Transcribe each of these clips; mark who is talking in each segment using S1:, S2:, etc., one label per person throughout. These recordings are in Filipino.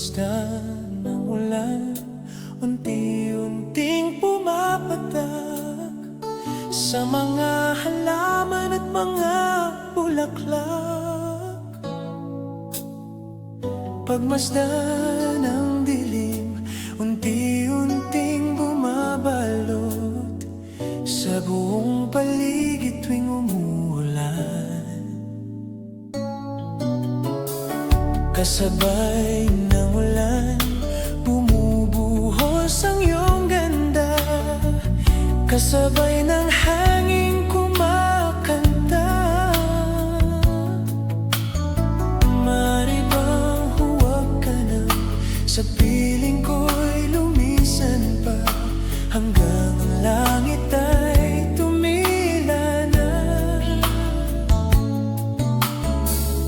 S1: Pagmasdan ng ulan, unti-unting pumapatak sa mga halaman at mga bulaklak. Pagmasdan ng dilim, unti-unting bumabalot sa buong paligid tuwing umuulan. Kasabay ng ulan, bumubuhos ang iyong ganda. Kasabay ng hangin kumakanta. Maaari bang huwag ka na sa piling ko'y lumisan pa, hanggang ang langit ay tumila na.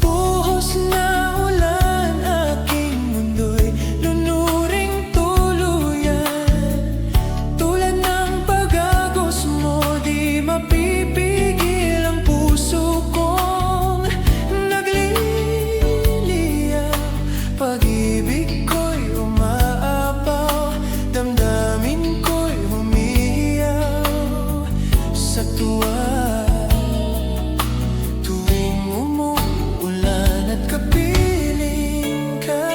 S1: Buhos na ulan, aking mundo'y lunuring tuluyan. Tulad ng pag-agos mo, di mapipigil ang puso kong nagliliyaw. Pag-ibig ko'y umaapaw, damdamin ko'y humihiyaw sa tuwa. Tuwing umuulan at kapiling ka,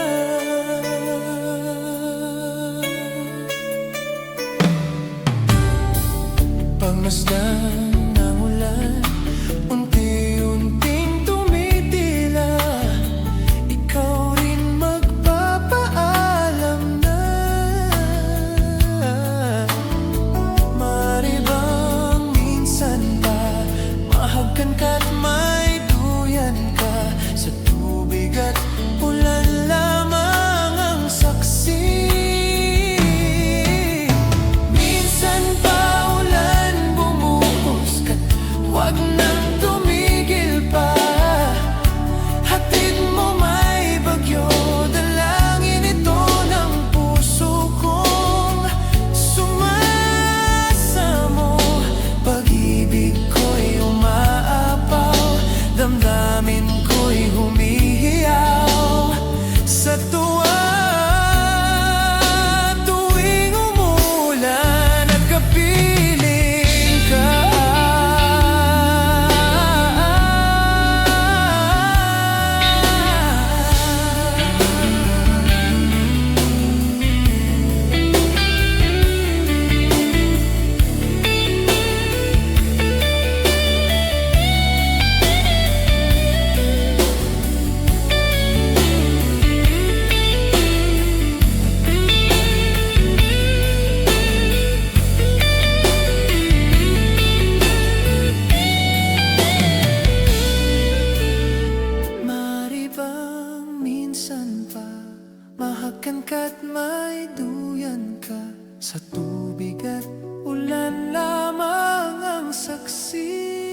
S1: pagmasdan ng ulan, unti-unting tumitila. Ikaw rin magpapaalam na. Maaari bang minsan pa mahagkan ka't may duyan ka? Sa tubig at ulan lamang ang saksi. Minsan pa ulan bumuhos ka't huwag nang tumigil pa. Hatid mo may bagyo, dalangin ito ng puso kong sumasamo. Pag-ibig ko'y umaapaw, damdamin ko'y humihiyaw sa tuwa. Tuwing umuulan at kapiling ka, maaari bang minsan pa mahagkan ka't may duyan ka? Sa tubig at ulan lamang ang saksi.